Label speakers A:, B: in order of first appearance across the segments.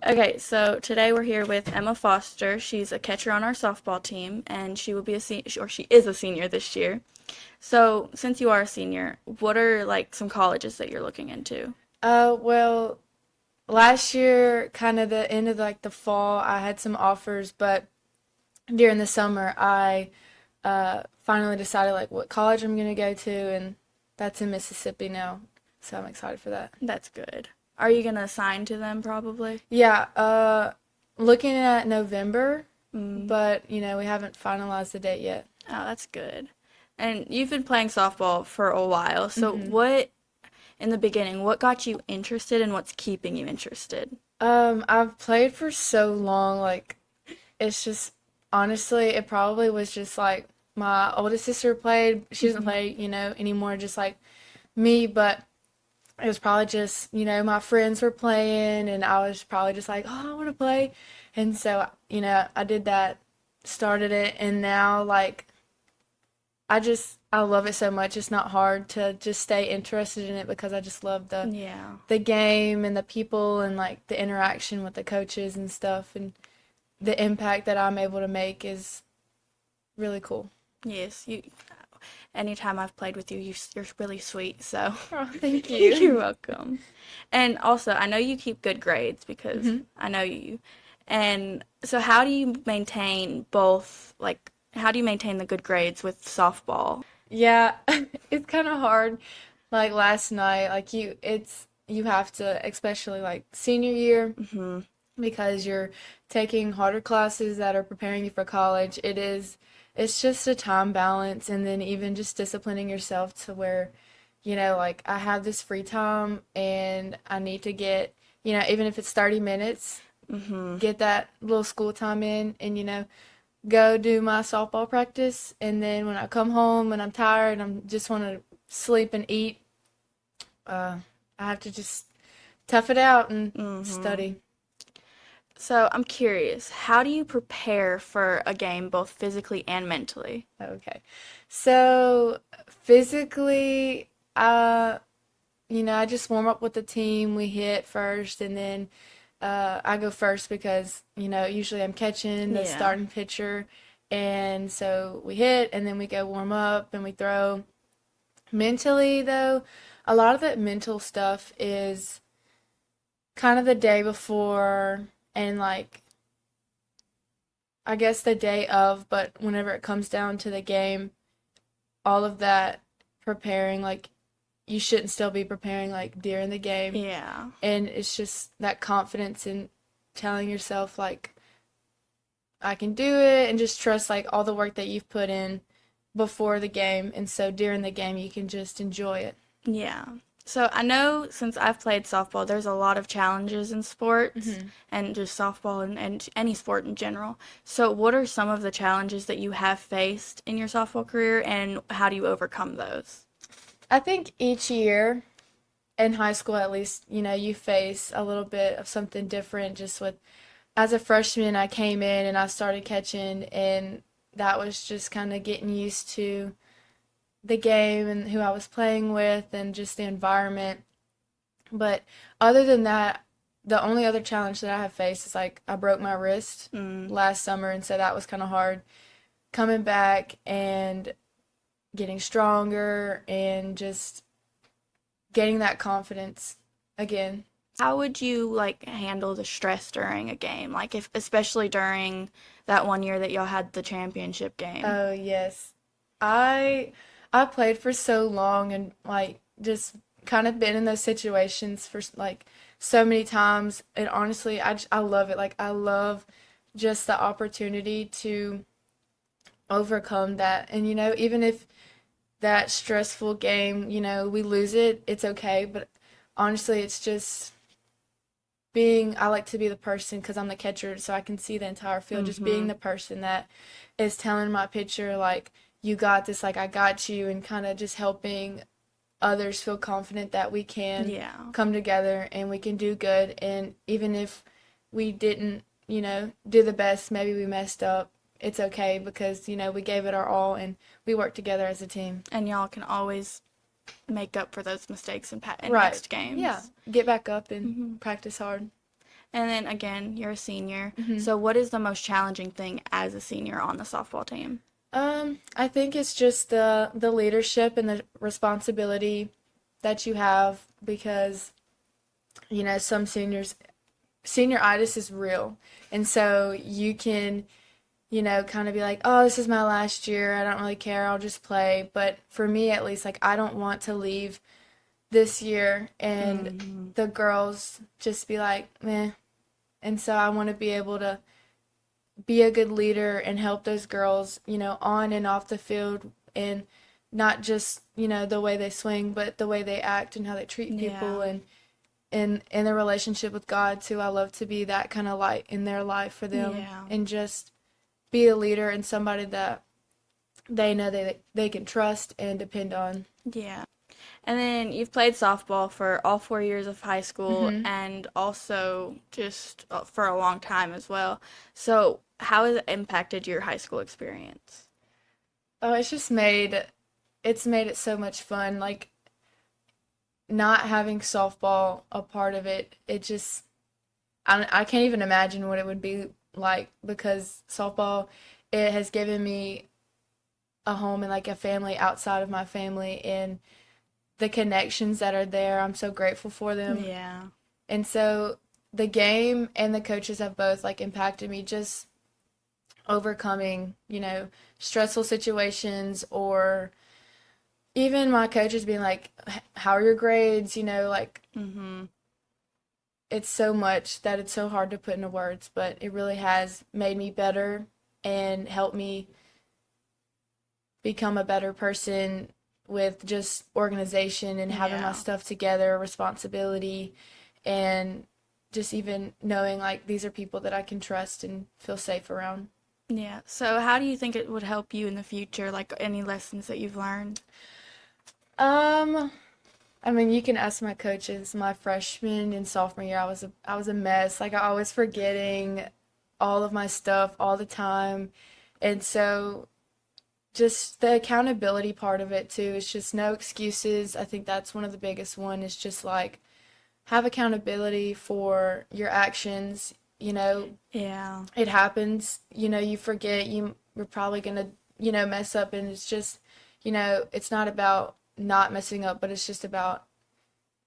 A: Okay, so today we're here with Emma Foster. She's a catcher on our softball team, and she will be she is a senior this year. So, since you are a senior, what are like some colleges that you're looking into?
B: Well, last year, kind of the end of like the fall, I had some offers, but during the summer, I finally decided like what college I'm gonna go to, and that's in Mississippi now. So I'm excited for that.
A: That's good. Are you gonna assign to them probably?
B: Yeah, looking at November,
A: Mm.
B: but we haven't finalized the date yet.
A: Oh, that's good. And you've been playing softball for a while. So,
B: hmm
A: in the beginning, what got you interested and what's keeping you interested?
B: I've played for so long, like it's just honestly, it probably was just like my oldest sister played. She doesn't
A: Hmm.
B: play, anymore, just like me, but it was probably just, my friends were playing and I was probably just like, oh, I want to play. And so, I did that, started it, and now like I love it so much. It's not hard to just stay interested in it because I just love the
A: Yeah.
B: the game and the people and like the interaction with the coaches and stuff, and the impact that I'm able to make is really cool.
A: Yes, you. Anytime I've played with you, you're really sweet. So,
B: Oh, thank
A: you're
B: you.
A: welcome. And also, I know you keep good grades because
B: hmm
A: I know you. And so, how do you maintain both? Like, how do you maintain the good grades with softball?
B: Yeah, it's kind of hard. Like last night, like you have to, especially like senior year,
A: Hmm.
B: because you're taking harder classes that are preparing you for college. It's just a time balance, and then even just disciplining yourself to where, like I have this free time and I need to get, even if it's 30 minutes,
A: Hmm.
B: get that little school time in and, go do my softball practice. And then when I come home and I'm tired, I'm just want to sleep and eat, uh, I have to just tough it out and
A: Hmm.
B: study.
A: So, I'm curious, how do you prepare for a game both physically and mentally?
B: Okay. So physically, I just warm up with the team. We hit first, and then I go first because, usually I'm catching the
A: Yeah.
B: starting pitcher. And so we hit, and then we go warm up and we throw. Mentally, though, a lot of the mental stuff is kind of the day before and like I guess the day of, but whenever it comes down to the game, all of that preparing, like you shouldn't still be preparing like during the game.
A: Yeah.
B: And it's just that confidence in telling yourself like I can do it and just trust like all the work that you've put in before the game, and so during the game you can just enjoy it.
A: Yeah. So I know since I've played softball, there's a lot of challenges in sports
B: hmm
A: and just softball and any sport in general. So what are some of the challenges that you have faced in your softball career and how do you overcome those?
B: I think each year in high school at least, you face a little bit of something different just with as a freshman I came in and I started catching, and that was just kind of getting used to the game and who I was playing with and just the environment. But other than that, the only other challenge that I have faced is like I broke my wrist
A: Mm,
B: last summer, and so that was kind of hard coming back and getting stronger and just getting that confidence again.
A: how would you like handle the stress during a game? Like if especially during that one year that y'all had the championship game.
B: Oh yes. I I played for so long and like just kind of been in those situations for like so many times, and honestly I love it. Like I love just the opportunity to overcome that. And even if that stressful game, we lose it, it's okay, but honestly it's just being I like to be the person because I'm the catcher, so I can see the entire field. Just being
A: Mhm.
B: the person that is telling my pitcher like you got this, like I got you, and kind of just helping others feel confident that we can
A: Yeah.
B: come together and we can do good. And even if we didn't, do the best, maybe we messed up, it's okay because we gave it our all and we worked together as a team.
A: And y'all can always make up for those mistakes in
B: Right.
A: next
B: Yeah.
A: games.
B: Get back up and
A: Hmm.
B: practice hard.
A: And then again, you're a senior.
B: Mhm.
A: So what is the most challenging thing as a senior on the softball team?
B: I think it's just the leadership and the responsibility that you have because, some senioritis is real. And so you can, kind of be like, oh, this is my last year. I don't really care. I'll just play. But for me, at least, like, I don't want to leave this year and
A: Mm-hmm.
B: the girls just be like, meh. And so I want to be able to be a good leader and help those girls, on and off the field and not just, the way they swing, but the way they act and how they treat people
A: Yeah.
B: and in their relationship with God too. I love to be that kind of light in their life for them
A: Yeah.
B: and just be a leader and somebody that they know they can trust and depend on.
A: Yeah. And then you've played softball for all 4 years of high school
B: hmm
A: and also just for a long time as well. So, how has it impacted your high school experience?
B: Oh, it's made it so much fun. Like not having softball a part of it, it just I can't even imagine what it would be like because softball, it has given me a home and like a family outside of my family and the connections that are there. I'm so grateful for them.
A: Yeah.
B: And so the game and the coaches have both like impacted me just overcoming, stressful situations or even my coaches being like, how are your grades? Like
A: Mm-hmm.
B: it's so much that it's so hard to put into words, but it really has made me better and helped me become a better person with just organization and having my
A: Yeah.
B: stuff together, responsibility, and just even knowing like these are people that I can trust and feel safe around.
A: Yeah. So, how do you think it would help you in the future? Like any lessons that you've learned?
B: Um, I mean, you can ask my coaches. My freshman and sophomore year, I was a mess. Like I was forgetting all of my stuff all the time, and so just the accountability part of it too is just no excuses. I think that's one of the biggest one is just like have accountability for your actions.
A: Yeah.
B: It happens. You forget. You're probably gonna mess up, and it's just it's not about not messing up, but it's just about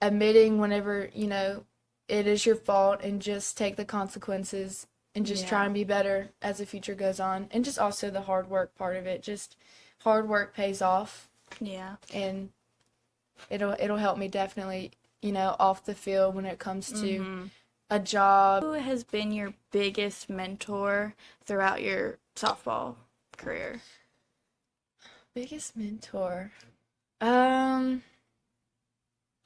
B: admitting whenever, it is your fault and just take the consequences and just try
A: Yeah.
B: and be better as the future goes on. And just also the hard work part of it. Just hard work pays off
A: Yeah.
B: and it'll help me definitely, off the field when it comes to
A: Mm-hmm.
B: a job.
A: Who has been your biggest mentor throughout your softball career?
B: Biggest mentor. Um,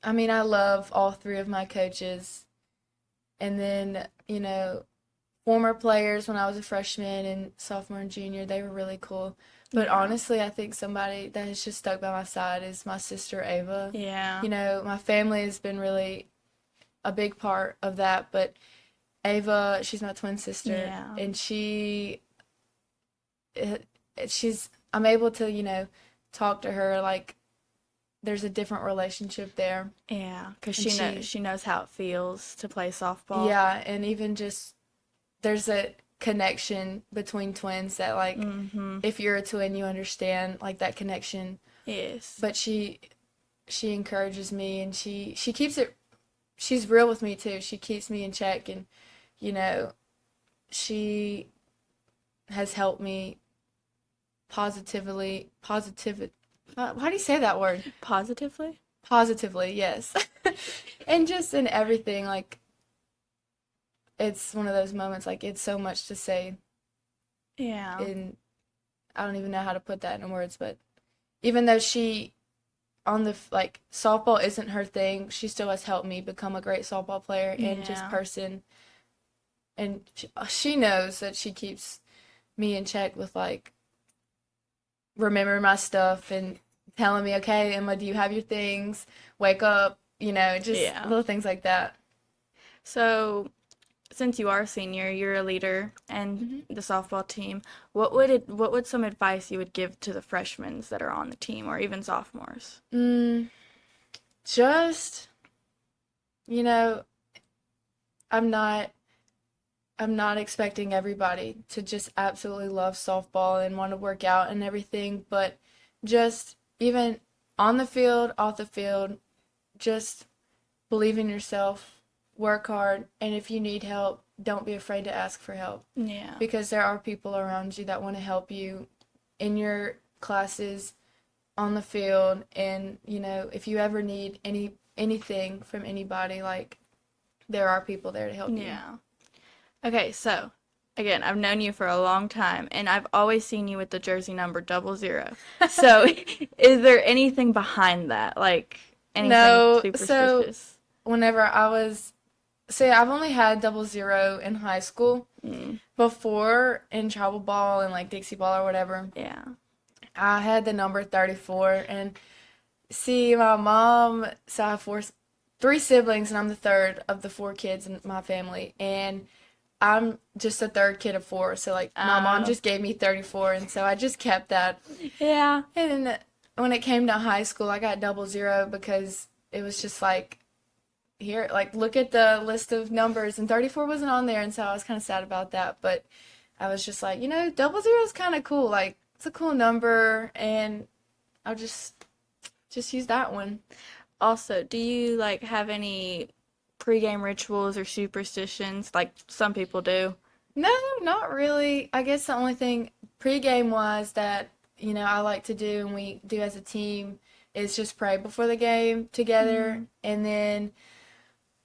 B: I mean, I love all three of my coaches. And then, former players when I was a freshman and sophomore and junior, they were really cool. But
A: Yeah.
B: honestly, I think somebody that has just stuck by my side is my sister Ava.
A: Yeah.
B: My family has been really a big part of that, but Ava, she's my twin sister,
A: Yeah.
B: and I'm able to, talk to her like there's a different relationship there.
A: Yeah. Because
B: And
A: she knows how it feels to play softball.
B: yeah, and even just there's a connection between twins that like
A: Mm-hmm.
B: if you're a twin you understand like that connection,
A: Yes.
B: but she encourages me and she keeps it, she's real with me too. She keeps me in check and you know she has helped me positive how do you say that word?
A: Positively?
B: Positively, yes. And just in everything, like it's one of those moments like it's so much to say
A: Yeah.
B: and I don't even know how to put that in words, but even though she on the like softball isn't her thing, she still has helped me become a great softball player and just
A: Yeah.
B: person. And she knows that she keeps me in check with like remembering my stuff and telling me, okay, Emma, do you have your things? Wake up, just
A: Yeah.
B: little things like that.
A: So, since you are a senior, you're a leader and
B: hmm
A: the softball team. What would some advice you would give to the freshmen that are on the team or even sophomores?
B: Mm, just, you know, I'm not. I'm not expecting everybody to just absolutely love softball and want to work out and everything, but just even on the field, off the field, just believe in yourself, work hard, and if you need help, don't be afraid to ask for help
A: Yeah.
B: because there are people around you that want to help you in your classes, on the field, and if you ever need anything from anybody, like there are people there to help you.
A: Yeah. Okay, so again, I've known you for a long time, and I've always seen you with the jersey number 00. So, is there anything behind that? Like anything
B: No, so
A: superstitious?
B: whenever I've only had 00 in high school.
A: Mm,
B: Before in travel ball and like Dixie ball or whatever,
A: yeah.
B: I had the number 34. And see, my mom, so I have three siblings, and I'm the third of the four kids in my family. And I'm just the third kid of four. So, like, my mom
A: Oh.
B: just gave me 34. And so I just kept that.
A: Yeah.
B: And when it came to high school, I got 00 because it was just like, here, like, look at the list of numbers. And 34 wasn't on there. And so I was kind of sad about that. But I was just like, 00 is kind of cool. Like, it's a cool number. And I'll just use that one.
A: Also, do you like have any pregame rituals or superstitions like some people do?
B: No, not really. I guess the only thing pregame was that, I like to do and we do as a team is just pray before the game together.
A: Mm.
B: And then,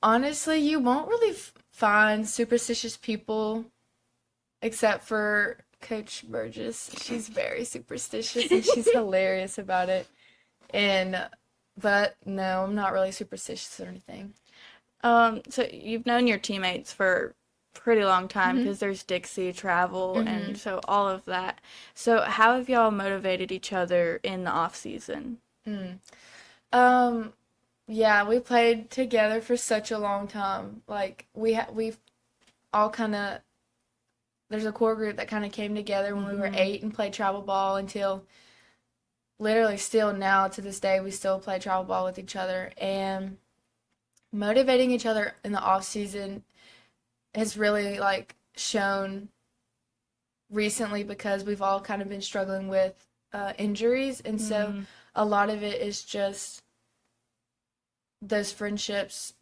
B: honestly, you won't really find superstitious people except for Coach Burgess. She's very superstitious and she's hilarious about it. But no, I'm not really superstitious or anything.
A: So you've known your teammates for a pretty long time
B: Mhm.
A: because there's Dixie travel and
B: Mhm.
A: so all of that. So how have y'all motivated each other in the off season?
B: Mm. Um, yeah, we played together for such a long time. Like we've all kind of there's a core group that kind of came together when we were
A: Mhm.
B: 8 and played travel ball until literally still now to this day we still play travel ball with each other, and motivating each other in the off season has really like shown recently because we've all kind of been struggling with injuries, and so
A: Mm,
B: a lot of it is just those friendships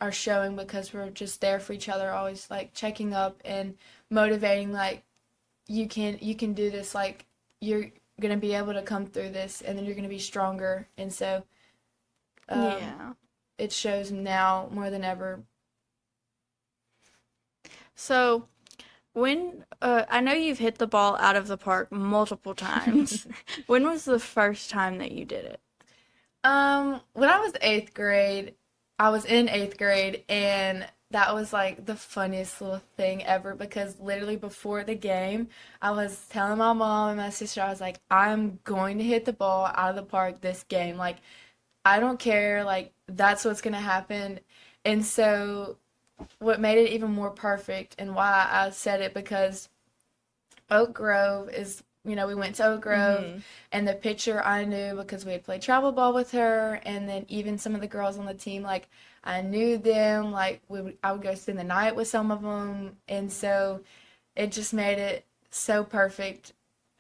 B: are showing because we're just there for each other, always like checking up and motivating, like you can do this, like you're gonna be able to come through this, and then you're gonna be stronger. And so
A: yeah.
B: it shows now more than ever.
A: So when I know you've hit the ball out of the park multiple times. When was the first time that you did it?
B: When I was eighth grade, I was in eighth grade, and that was like the funniest little thing ever because literally before the game, I was telling my mom and my sister, I was like, I'm going to hit the ball out of the park this game. Like, I don't care. Like, that's what's going to happen. And so, what made it even more perfect and why I said it because Oak Grove is, we went to Oak Grove,
A: Hmm.
B: and the pitcher I knew because we had played travel ball with her, and then even some of the girls on the team, like I knew them, like I would go spend the night with some of them, and so it just made it so perfect,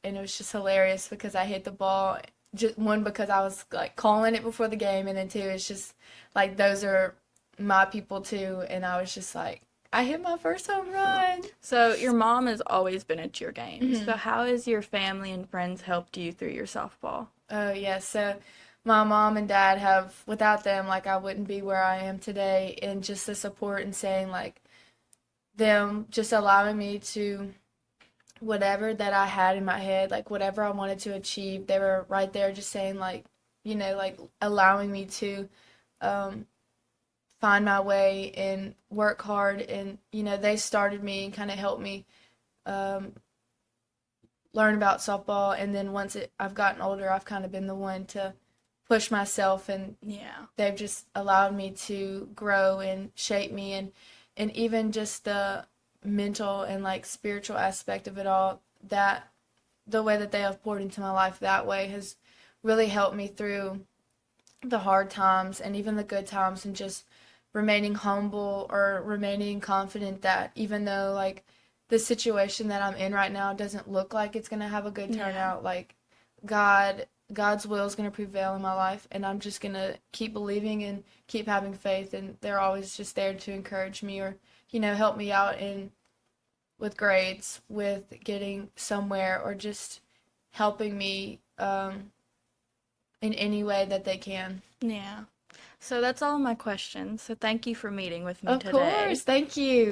B: and it was just hilarious because I hit the ball, just one because I was like calling it before the game, and then two, it's just like those are my people too, and I was just like, I hit my first home run.
A: So your mom has always been at your games.
B: Mhm.
A: So how has your family and friends helped you through your softball?
B: Oh, yeah. So my mom and dad have, without them, like, I wouldn't be where I am today. And just the support and saying, like, them just allowing me to, whatever that I had in my head, like, whatever I wanted to achieve, they were right there just saying, like, like, allowing me to um, find my way and work hard. And, they started me and kind of helped me um, learn about softball, and then once I've gotten older, I've kind of been the one to push myself, and
A: Yeah.
B: they've just allowed me to grow and shape me, and even just the mental and like spiritual aspect of it all, that the way that they have poured into my life that way has really helped me through the hard times and even the good times, and just remaining humble or remaining confident that even though like the situation that I'm in right now doesn't look like it's gonna have a good
A: Yeah.
B: turnout, like God's will is gonna prevail in my life, and I'm just gonna keep believing and keep having faith, and they're always just there to encourage me or help me out in with grades, with getting somewhere, or just helping me in any way that they can.
A: Yeah. So that's all of my questions. So thank you for meeting with me
B: Of
A: today.
B: course, thank you.